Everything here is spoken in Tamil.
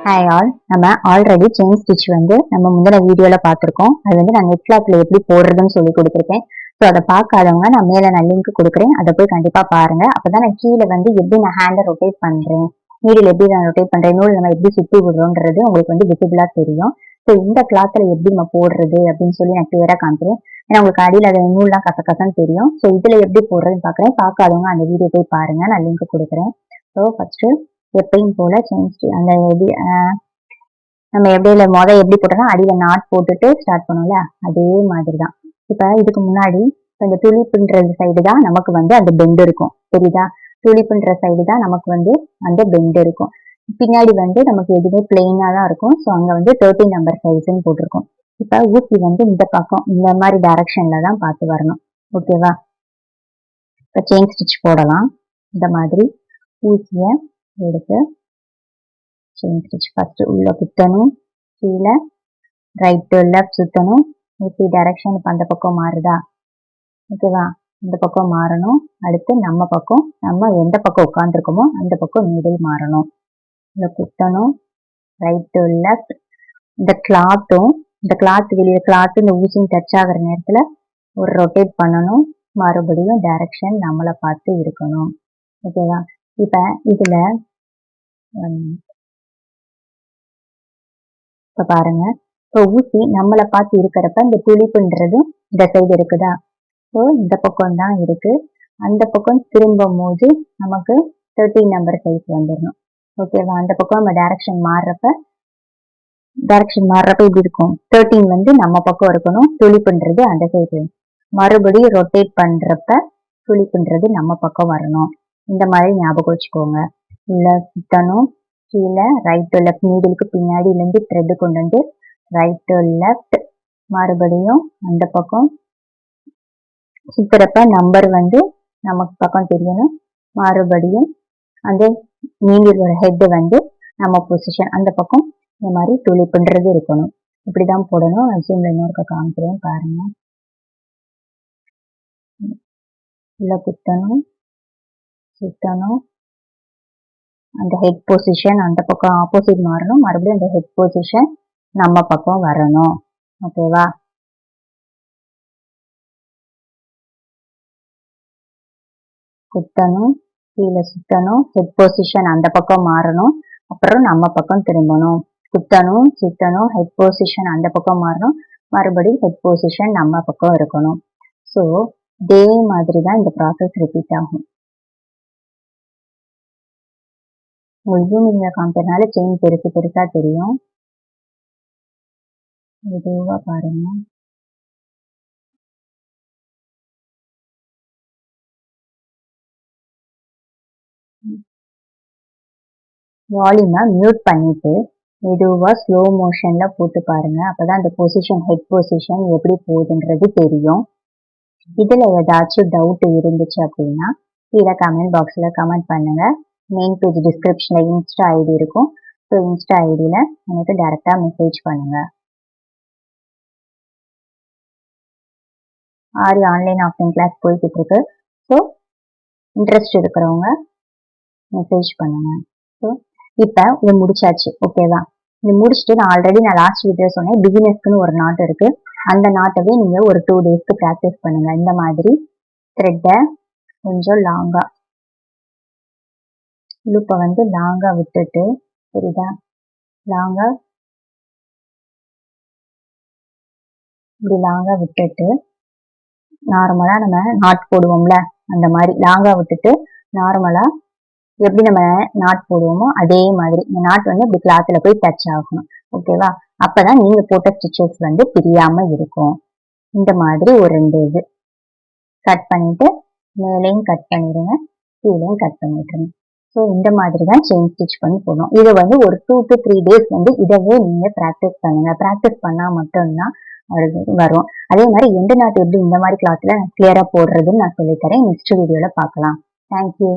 ஹாய் ஆல், நம்ம ஆல்ரெடி செயின் ஸ்டிச் வந்து நம்ம முந்தின வீடியோல பார்த்துருக்கோம். அது வந்து நான் நெட் கிளாத்ல எப்படி போடுறதுன்னு சொல்லி கொடுத்துருக்கேன். ஸோ அதை பார்க்காதவங்க நான் மேலே நான் லிங்க் கொடுக்குறேன், அதை போய் கண்டிப்பா பாருங்க. அப்பதான் நான் கீழே வந்து எப்படி நான் ஹேண்டை ரொட்டேட் பண்றேன், நீடில் எப்படி நான் ரொட்டேட் பண்றேன், நூல் நம்ம எப்படி சுத்தி விடுறோன்றது உங்களுக்கு வந்து விசிபிளா தெரியும். ஸோ இந்த கிளாத்ல எப்படி நம்ம போடுறது அப்படின்னு சொல்லி நான் கிளியரா காமிக்கிறேன். ஏன்னா உங்களுக்கு அடியில் அது நூல்லாம் கசன்னு தெரியும். ஸோ இதுல எப்படி போடுறதுன்னு பாக்குறேன். பார்க்காதவங்க அந்த வீடியோ போய் பாருங்க, நான் லிங்க் கொடுக்குறேன். ஸோ ஃபர்ஸ்ட் எப்பயும் போல செயின் அந்த நம்ம எப்படியில எப்படி போட்டோம்னா அடியில நாட் போட்டுட்டு ஸ்டார்ட் பண்ணுவோம்ல, அதே மாதிரிதான். இப்ப இதுக்கு முன்னாடி இந்த துளி பின்ற சைடு தான் நமக்கு வந்து அந்த பெண்ட் இருக்கும், தெரியுதா? துளி பின்ற சைடு தான் நமக்கு வந்து அந்த பெண்ட் இருக்கும். பின்னாடி வந்து நமக்கு எதுவுமே பிளெயினா தான் இருக்கும். ஸோ அங்க வந்து 13 நம்பர் சைஸ்ன்னு போட்டிருக்கும். இப்ப ஊசி வந்து இந்த பக்கம் இந்த மாதிரி டைரக்ஷன்ல தான் பார்த்து வரணும். ஓகேவா? இப்ப செயின் ஸ்டிச் போடலாம். இந்த மாதிரி ஊசிய எடுத்து செயின் ஸ்டிச் ஃபர்ஸ்ட் உள்ள குத்தணும், கீழே ரைட் டு லெஃப்ட் சுத்தணும். ஊசி டைரக்ஷன் இப்போ அந்த பக்கம் மாறுதா? ஓகேவா? இந்த பக்கம் மாறணும். அடுத்து நம்ம பக்கம், நம்ம எந்த பக்கம் உட்காந்துருக்கோமோ அந்த பக்கம் நீடில் மாறணும். இதை குத்தணும், ரைட் டு லெஃப்ட். இந்த கிளாத் வெளியே கிளாத் இந்த ஊசியும் டச் ஆகிற நேரத்துல ஒரு ரொட்டேட் பண்ணணும். மறுபடியும் டைரக்ஷன் நம்மளை பார்த்து இருக்கணும். ஓகேவா? இப்ப இதுல இப்ப பாருங்க, இப்போ ஊசி நம்மளை பார்த்து இருக்கிறப்ப இந்த துளிப்புன்றது இந்த சைடு இருக்குதா? ஸோ இந்த பக்கம் தான் இருக்கு. அந்த பக்கம் திரும்பும் போது நமக்கு 13 நம்பர் சைஸ் வந்துடணும். ஓகேவா? அந்த பக்கம் நம்ம டைரக்ஷன் மாறுறப்ப இப்படி இருக்கும். 13 வந்து நம்ம பக்கம் இருக்கணும், துளிப்புன்றது அந்த சைடு. மறுபடியும் ரொட்டேட் பண்றப்ப துளிப்புன்றது நம்ம பக்கம் வரணும். இந்த மாதிரி ஞாபகம் வச்சுக்கோங்க. உள்ள சுத்தணும், கீழே ரைட் டு லெஃப்ட், நீடிலுக்கு பின்னாடியிலேருந்து த்ரெட் கொண்டு வந்து ரைட் டு லெஃப்ட். மறுபடியும் அந்த பக்கம் சுத்துறப்ப நம்பர் வந்து நமக்கு பக்கம் தெரியணும். மறுபடியும் அந்த நீடிலோட ஹெட் வந்து நம்ம பொசிஷன் அந்த பக்கம் இந்த மாதிரி துளி பண்றது இருக்கணும். இப்படிதான் போடணும். நான் ஜூம்ல இன்னொரு காமிக்கிறேன் பாருங்க. உள்ள குத்தணும், சுத்தணும், அந்த ஹெட் பொசிஷன் அந்த பக்கம் ஆப்போசிட் மாறணும். மறுபடியும் அந்த ஹெட் பொசிஷன் நம்ம பக்கம் வரணும். ஓகேவா? குத்தணும், கீழே சுத்தணும், ஹெட் பொசிஷன் அந்த பக்கம் மாறணும். அப்புறம் நம்ம பக்கம் திரும்பணும். குத்தணும், சுத்தணும், ஹெட் பொசிஷன் அந்த பக்கம் மாறணும். மறுபடியும் ஹெட் பொசிஷன் நம்ம பக்கம் இருக்கணும். ஸோ இதே மாதிரி தான் இந்த ப்ராசஸ் ரிப்பீட் ஆகும். உங்களுக்கு நீங்க காமிக்கிறதுனால செயின் பெருசா தெரியும். மெதுவா பாருங்க. வால்யூமை மியூட் பண்ணிட்டு மெதுவா ஸ்லோ மோஷன்ல போட்டு பாருங்க. அப்பதான் அந்த பொசிஷன் ஹெட் பொசிஷன் எப்படி போகுதுன்றது தெரியும். இதுல ஏதாச்சும் டவுட் இருந்துச்சு அப்படின்னா கீழே கமெண்ட் பாக்ஸ்ல கமெண்ட் பண்ணுங்க. மெயின் பேஜ் டிஸ்கிரிப்ஷன்ல இன்ஸ்டா ஐடி இருக்கும். ஸோ இன்ஸ்டா ஐடியில எனக்கு டைரக்டா மெசேஜ் பண்ணுங்க. ஆரி ஆன்லைன் ஆஃப்லைன் கிளாஸ் போய்கிட்டு இருக்கு. ஸோ இன்ட்ரெஸ்ட் இருக்கிறவங்க மெசேஜ் பண்ணுங்க. ஸோ இப்போ இது முடிச்சாச்சு. ஓகேவா? இது முடிச்சுட்டு நான் லாஸ்ட் வீடியோ சொன்னேன், பிகினர்ஸ்க்குன்னு ஒரு நாட் இருக்கு. அந்த நாட்டவே நீங்க ஒரு 2 டேஸ்க்கு ப்ராக்டிஸ் பண்ணுங்க. இந்த மாதிரி த்ரெட்டை கொஞ்சம் லாங்கா லூப்பை வந்து லாங்கா விட்டுட்டு, சரிதா? லாங்கா இப்படி லாங்கா விட்டுட்டு நார்மலா நம்ம நாட் போடுவோம்ல, அந்த மாதிரி லாங்கா விட்டுட்டு நார்மலா எப்படி நம்ம நாட் போடுவோமோ அதே மாதிரி இந்த நாட் வந்து இப்படி கிளாத்ல போய் டச் ஆகணும். ஓகேவா? அப்பதான் நீங்க போட்ட ஸ்டிச்சஸ் வந்து பிரியாம இருக்கும். இந்த மாதிரி ஒரு 2 இது கட் பண்ணிட்டு மேலையும் கட் பண்ணிடுங்க, கீழையும் கட் பண்ணிடுங்க. ஸோ இந்த மாதிரி தான் செயின் ஸ்டிச் பண்ணி போடணும். இதை வந்து ஒரு 2 to 3 days வந்து இதவே நீங்க ப்ராக்டிஸ் பண்ணுங்க. ப்ராக்டிஸ் பண்ணா மட்டும்தான் வரும். அதே மாதிரி எண்டு நாட் எப்படி இந்த மாதிரி கிளாத்ல கிளியரா போடுறதுன்னு நான் சொல்லித்தரேன். நெக்ஸ்ட் வீடியோல பார்க்கலாம். தேங்க்யூ.